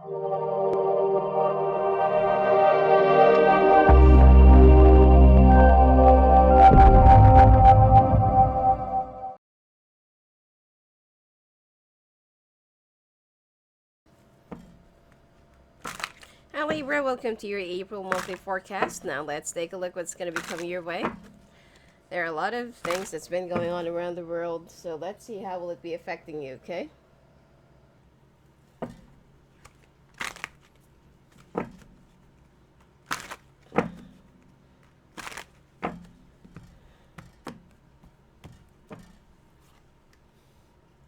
Hi Libra, welcome to your April monthly forecast. Now let's take a look what's going to be coming your way. There are a lot of things that's been going on around the world, so let's see how will it be affecting you, okay?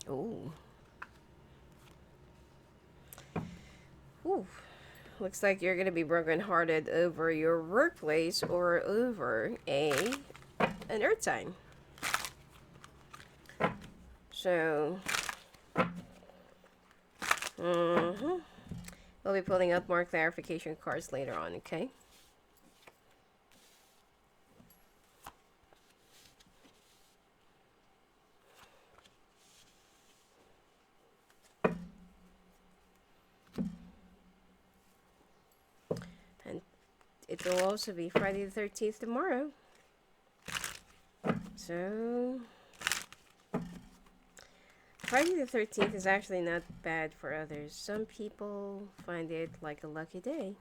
Ooh. Ooh. Looks like you're going to be brokenhearted over your workplace or over an earth sign. So, we'll be pulling up more clarification cards later on, okay? And it will also be Friday the 13th tomorrow. So, Friday the 13th is actually not bad for others. Some people find it like a lucky day.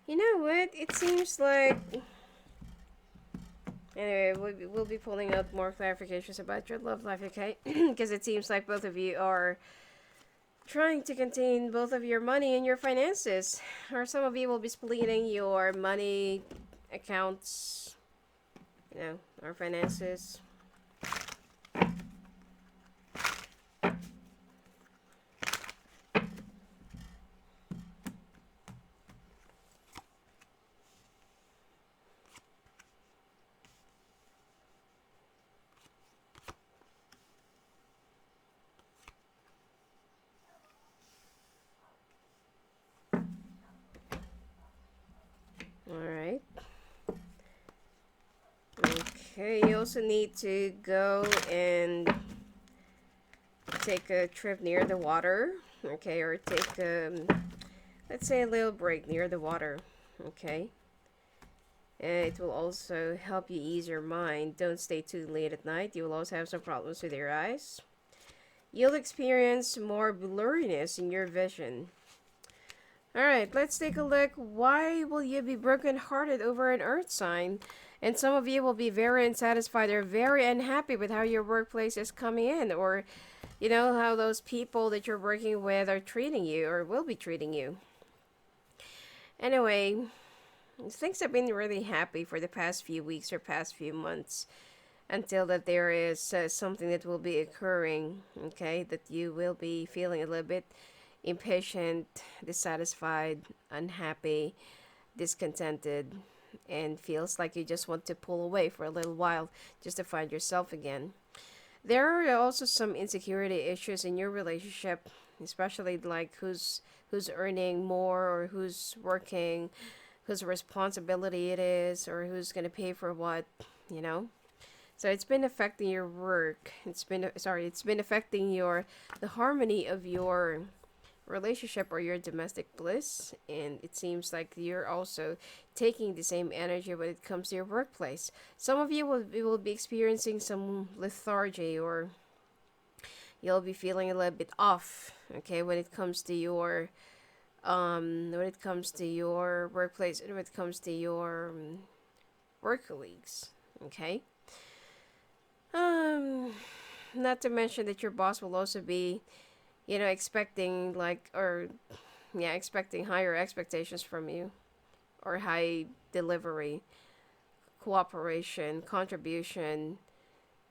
You know what? It seems like... Anyway, we'll be pulling up more clarifications about your love life, okay? Because it seems like both of you are trying to contain both of your money and your finances. Or some of you will be splitting your money accounts, or finances. Alright. Okay, you also need to go and take a trip near the water. Okay, or take, let's say a little break near the water. Okay. And it will also help you ease your mind. Don't stay too late at night. You will also have some problems with your eyes. You'll experience more blurriness in your vision. Alright, let's take a look. Why will you be brokenhearted over an earth sign? And some of you will be very unsatisfied or very unhappy with how your workplace is coming in, or how those people that you're working with are treating you or will be treating you. Anyway, things have been really happy for the past few weeks or past few months, until that there is something that will be occurring, okay, that you will be feeling a little bit impatient, dissatisfied, unhappy, discontented, and feels like you just want to pull away for a little while just to find yourself again. There are also some insecurity issues in your relationship, especially like who's earning more, or who's working, whose responsibility it is, or who's going to pay for what, you know. So it's been affecting your work. It's been affecting the harmony of your relationship or your domestic bliss, and it seems like you're also taking the same energy when it comes to your workplace. Some of you will be experiencing some lethargy, or you'll be feeling a little bit off, okay, when it comes to your workplace, and when it comes to your work colleagues, okay. um Not to mention that your boss will also be expecting expecting higher expectations from you, or high delivery, cooperation, contribution,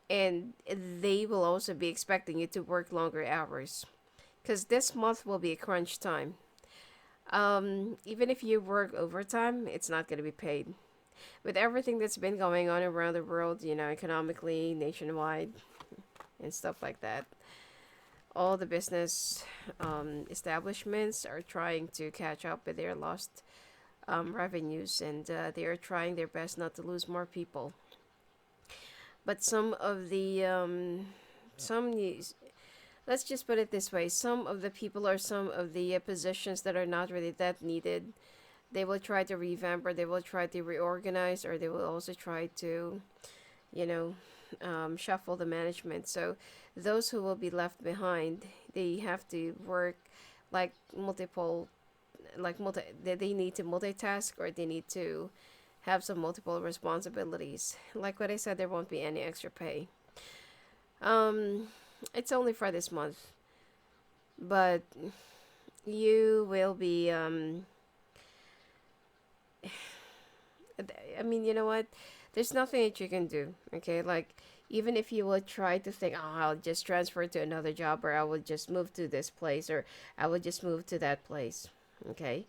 and they will also be expecting you to work longer hours, because this month will be a crunch time. Even if you work overtime, it's not going to be paid. With everything that's been going on around the world, economically, nationwide, and stuff like that. All the business establishments are trying to catch up with their lost revenues, and they are trying their best not to lose more people. But some of the some news, let's just put it this way: some of the people or some of the positions that are not really that needed, they will try to revamp, or they will try to reorganize, or they will also try to, you know, shuffle the management. So those who will be left behind, they have to work like multiple, they need to multitask, or they need to have some multiple responsibilities. Like what I said, there won't be any extra pay. Um, it's only for this month, but you will be. I mean, you know what? There's nothing that you can do. Okay, like even if you would try to think, oh, I'll just transfer to another job, or I would just move to this place, or I would just move to that place. Okay,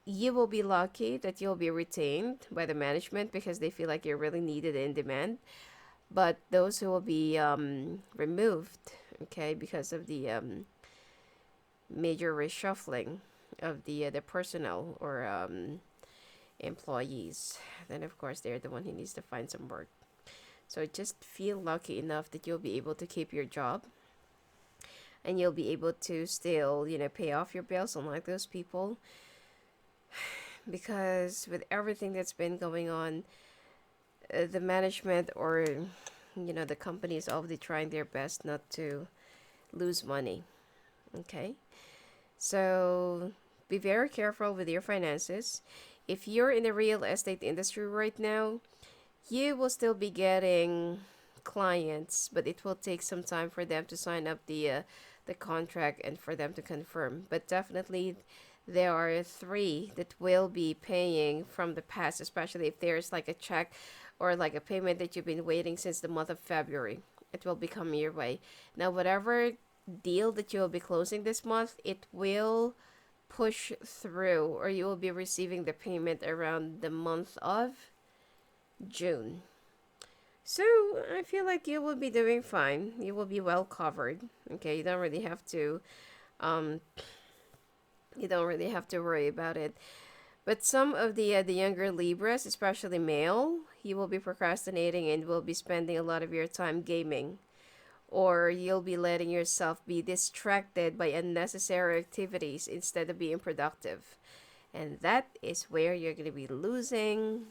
you will be lucky that you'll be retained by the management because they feel like you're really needed and in demand. But those who will be removed, okay, because of the major reshuffling of the personnel or employees, then of course they're the one who needs to find some work. So just feel lucky enough that you'll be able to keep your job, and you'll be able to still, pay off your bills, unlike those people. Because with everything that's been going on, the management or, the company is already trying their best not to lose money. Okay? So be very careful with your finances. If you're in the real estate industry right now, you will still be getting clients, but it will take some time for them to sign up the contract and for them to confirm. But definitely, there are three that will be paying from the past, especially if there's like a check or like a payment that you've been waiting since the month of February. It will be coming your way. Now, whatever deal that you will be closing this month, it will push through, or you will be receiving the payment around the month of June. So I feel like you will be doing fine. You will be well covered. Okay, you don't really have to um you don't really have to worry about it. But some of the younger Libras, especially male, you will be procrastinating and will be spending a lot of your time gaming, or you'll be letting yourself be distracted by unnecessary activities instead of being productive. And that is where you're going to be losing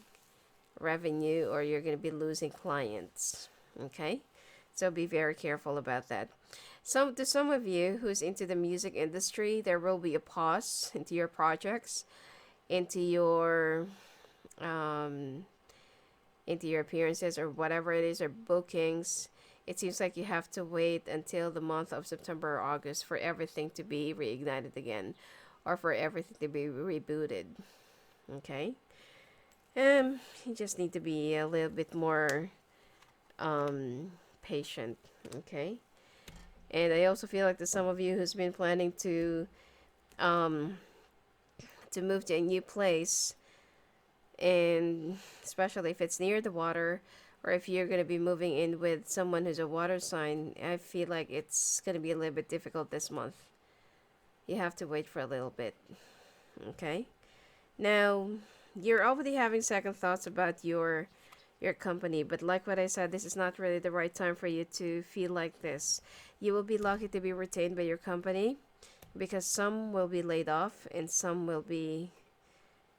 revenue, or you're going to be losing clients. Okay? So be very careful about that. To some of you who's into the music industry, there will be a pause into your projects, into your um, into your appearances or whatever it is, or bookings. It seems like you have to wait until the month of September or August for everything to be reignited again, or for everything to be rebooted. Okay? You just need to be a little bit more patient. Okay? And I also feel like there's some of you who's been planning um, to move to a new place, and especially if it's near the water, or if you're going to be moving in with someone who's a water sign, I feel like it's going to be a little bit difficult this month. You have to wait for a little bit. Okay? Now, you're already having second thoughts about your company, but like what I said, this is not really the right time for you to feel like this. You will be lucky to be retained by your company, because some will be laid off and some will be,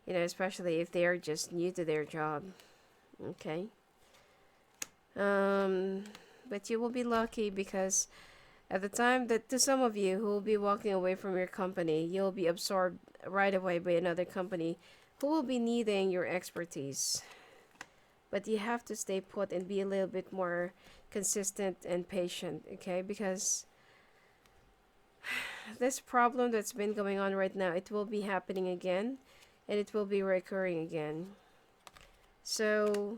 especially if they are just new to their job. Okay? But you will be lucky, because at the time that, to some of you who will be walking away from your company, you'll be absorbed right away by another company who will be needing your expertise. But you have to stay put and be a little bit more consistent and patient, okay? Because this problem that's been going on right now, it will be happening again, and it will be recurring again. So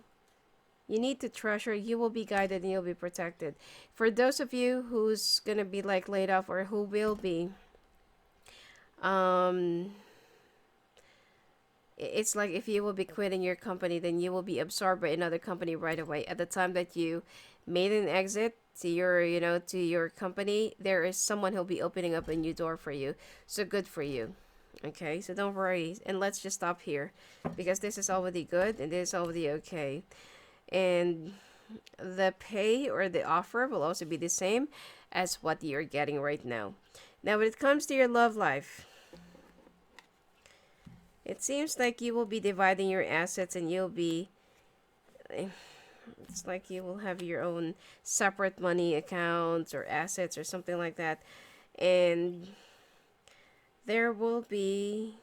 you need to treasure. You will be guided and you'll be protected. For those of you who's gonna be like laid off, or who will be, um, it's like if you will be quitting your company, then you will be absorbed by another company right away at the time that you made an exit to your, to your company, there is someone who'll be opening up a new door for you. So good for you. Okay, so don't worry. And let's just stop here because this is already good and this is already okay. And the pay or the offer will also be the same as what you're getting right now. Now, when it comes to your love life, it seems like you will be dividing your assets and you'll be, it's like you will have your own separate money accounts or assets or something like that. And there will be,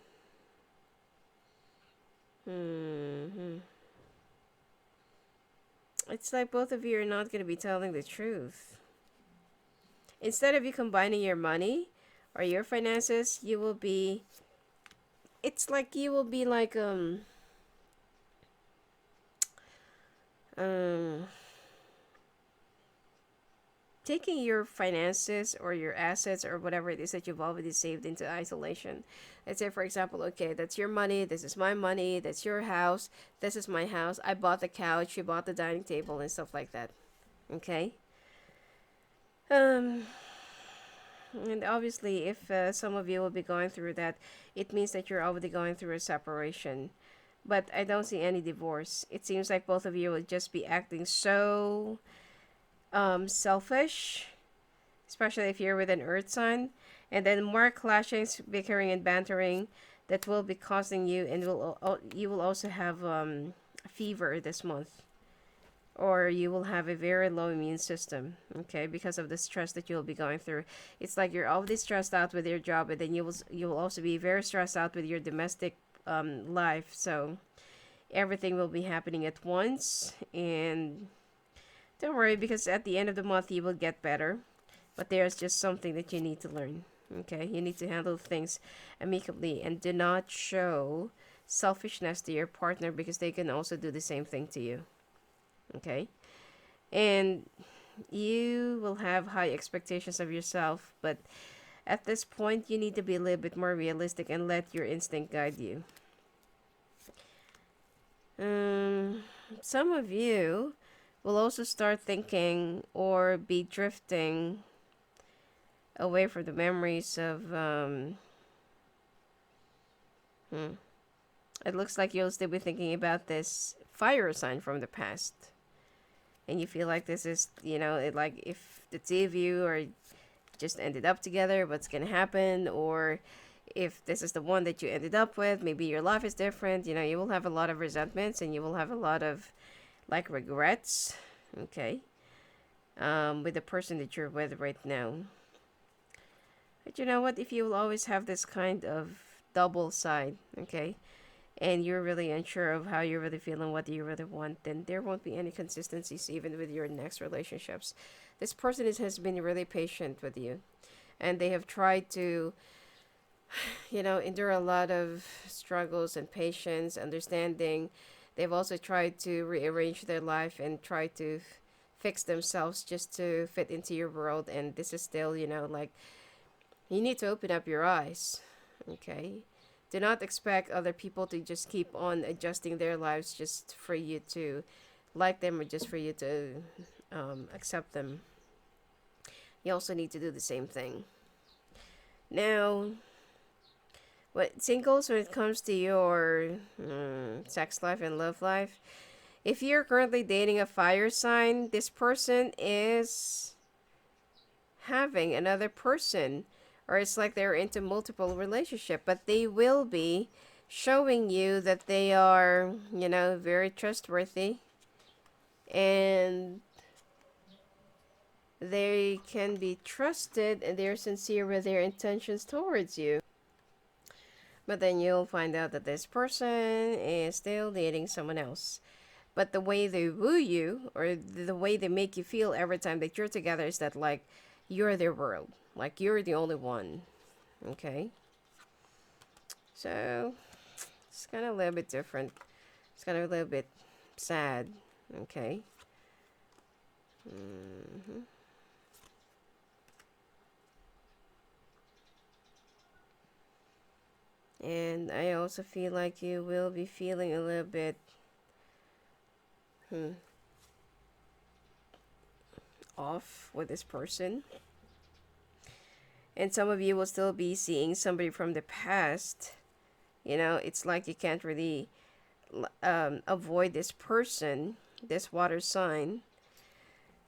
it's like both of you are not going to be telling the truth. Instead of you combining your money or your finances, you will be, it's like you will be like, um, taking your finances or your assets or whatever it is that you've already saved into isolation. Let's say, for example, okay, that's your money, this is my money, that's your house, this is my house. I bought the couch, you bought the dining table, and stuff like that. Okay? Um, and obviously, if some of you will be going through that, it means that you're already going through a separation. But I don't see any divorce. It seems like both of you will just be acting so selfish, especially if you're with an earth sign, and then more clashings, bickering, and bantering that will be causing you, and you will also have fever this month, or you will have a very low immune system, okay, because of the stress that you'll be going through. It's like you're already stressed out with your job, and then you will also be very stressed out with your domestic life. So everything will be happening at once, and don't worry, because at the end of the month you will get better. But there's just something that you need to learn. Okay, you need to handle things amicably and do not show selfishness to your partner because they can also do the same thing to you. Okay, and you will have high expectations of yourself, but at this point you need to be a little bit more realistic and let your instinct guide you. Some of you will also start thinking or be drifting away from the memories of it looks like you'll still be thinking about this fire sign from the past, and you feel like this is, like if the two of you are just ended up together, what's gonna happen, or if this is the one that you ended up with, maybe your life is different. You will have a lot of resentments and you will have a lot of like regrets, okay, with the person that you're with right now. But you know what? If you will always have this kind of double side, okay, and you're really unsure of how you really feel and what you really want, then there won't be any consistencies even with your next relationships. This person has been really patient with you, and they have tried to, endure a lot of struggles and patience, understanding. They've also tried to rearrange their life and try to fix themselves just to fit into your world. And this is still, like you need to open up your eyes, okay? Do not expect other people to just keep on adjusting their lives just for you to like them or just for you to accept them. You also need to do the same thing. Now, what singles, when it comes to your sex life and love life, if you're currently dating a fire sign, this person is having another person, or it's like they're into multiple relationship, but they will be showing you that they are, very trustworthy, and they can be trusted, and they're sincere with their intentions towards you. But then you'll find out that this person is still dating someone else. But the way they woo you, or the way they make you feel every time that you're together, is that like you're their world, like you're the only one. Okay, so it's kind of a little bit different. It's kind of a little bit sad. Okay. And I also feel like you will be feeling a little bit off with this person. And some of you will still be seeing somebody from the past. It's like you can't really avoid this person, this water sign,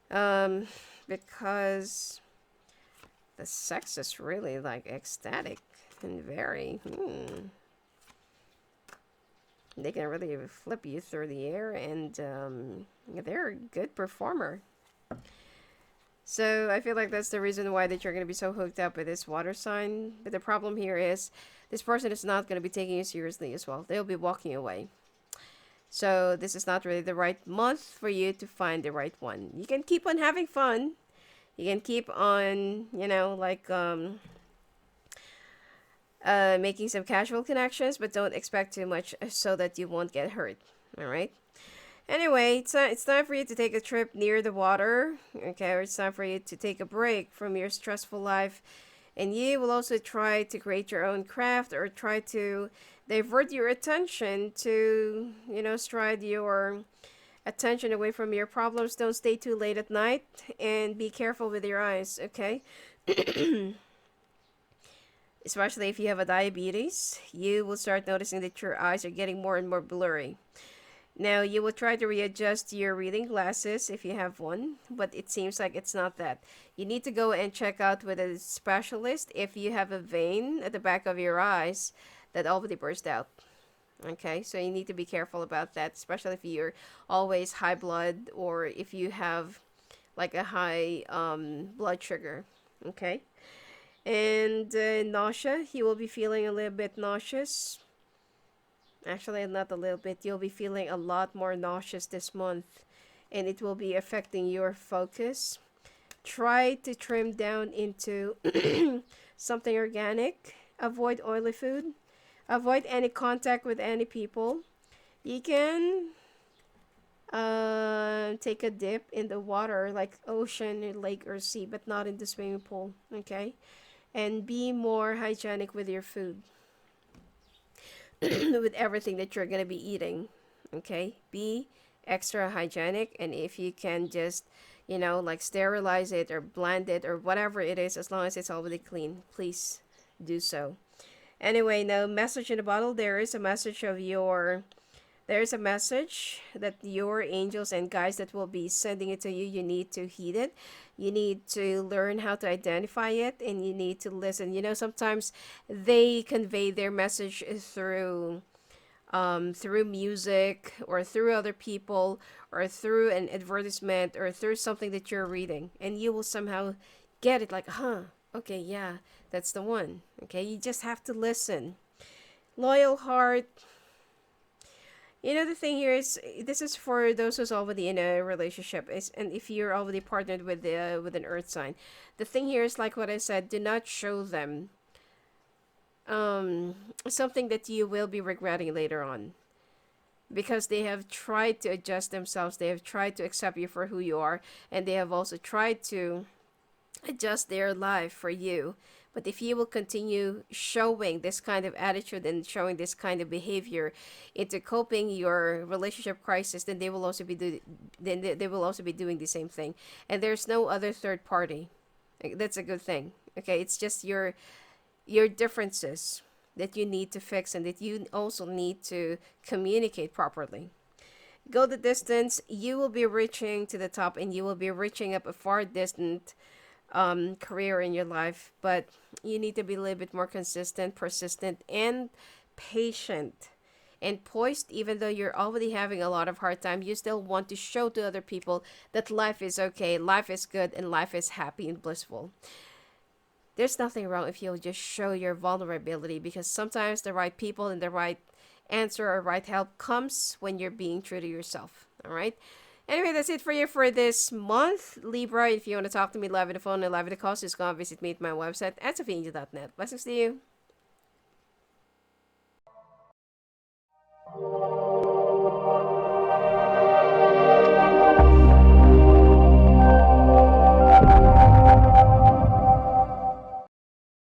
because the sex is really like ecstatic and very, they can really flip you through the air, and they're a good performer. So I feel like that's the reason why that you're going to be so hooked up with this water sign. But the problem here is this person is not going to be taking you seriously as well. They'll be walking away. So this is not really the right month for you to find the right one. You can keep on having fun. You can keep on, making some casual connections, but don't expect too much so that you won't get hurt. All right. Anyway, it's time for you to take a trip near the water, okay? Or it's time for you to take a break from your stressful life. And you will also try to create your own craft, or try to divert your attention to, stride your attention away from your problems. Don't stay too late at night, and be careful with your eyes, okay? Especially if you have a diabetes, you will start noticing that your eyes are getting more and more blurry. Now, you will try to readjust your reading glasses if you have one, but it seems like it's not that. You need to go and check out with a specialist if you have a vein at the back of your eyes that already burst out. Okay, so you need to be careful about that, especially if you're always high blood, or if you have like a high blood sugar. Okay, and nausea, you will be feeling a little bit nauseous. Actually, not a little bit. You'll be feeling a lot more nauseous this month, and it will be affecting your focus. Try to trim down into something organic. Avoid oily food. Avoid any contact with any people. You can take a dip in the water, like ocean, lake, or sea, but not in the swimming pool. Okay? And be more hygienic with your food. With everything that you're going to be eating. Okay? Be extra hygienic, and if you can just, sterilize it or blend it or whatever it is, as long as it's already clean, please do so. Anyway, no message in the bottle. There's a message that your angels and guides that will be sending it to you. You need to heed it. You need to learn how to identify it, and you need to listen. Sometimes they convey their message through music, or through other people, or through an advertisement, or through something that you're reading, and you will somehow get it, like, okay, yeah, that's the one. Okay, you just have to listen. Loyal heart. The thing here is, this is for those who's already in a relationship, and if you're already partnered with an earth sign. The thing here is, like what I said, do not show them something that you will be regretting later on, because they have tried to adjust themselves. They have tried to accept you for who you are, and they have also tried to adjust their life for you. But if you will continue showing this kind of attitude and showing this kind of behavior into coping your relationship crisis, then they will also be doing the same thing. And there's no other third party. That's a good thing. Okay, it's just your differences that you need to fix, and that you also need to communicate properly. Go the distance. You will be reaching to the top, and you will be reaching up a far distant career in your life, but you need to be a little bit more consistent, persistent, and patient, and poised. Even though you're already having a lot of hard time, you still want to show to other people that life is okay, life is good, and life is happy and blissful. There's nothing wrong if you'll just show your vulnerability, because sometimes the right people and the right answer or right help comes when you're being true to yourself. All right. Anyway, that's it for you for this month, Libra. If you want to talk to me live on the phone and live at the call, just go and visit me at my website at sophiaangel.net. Blessings to you.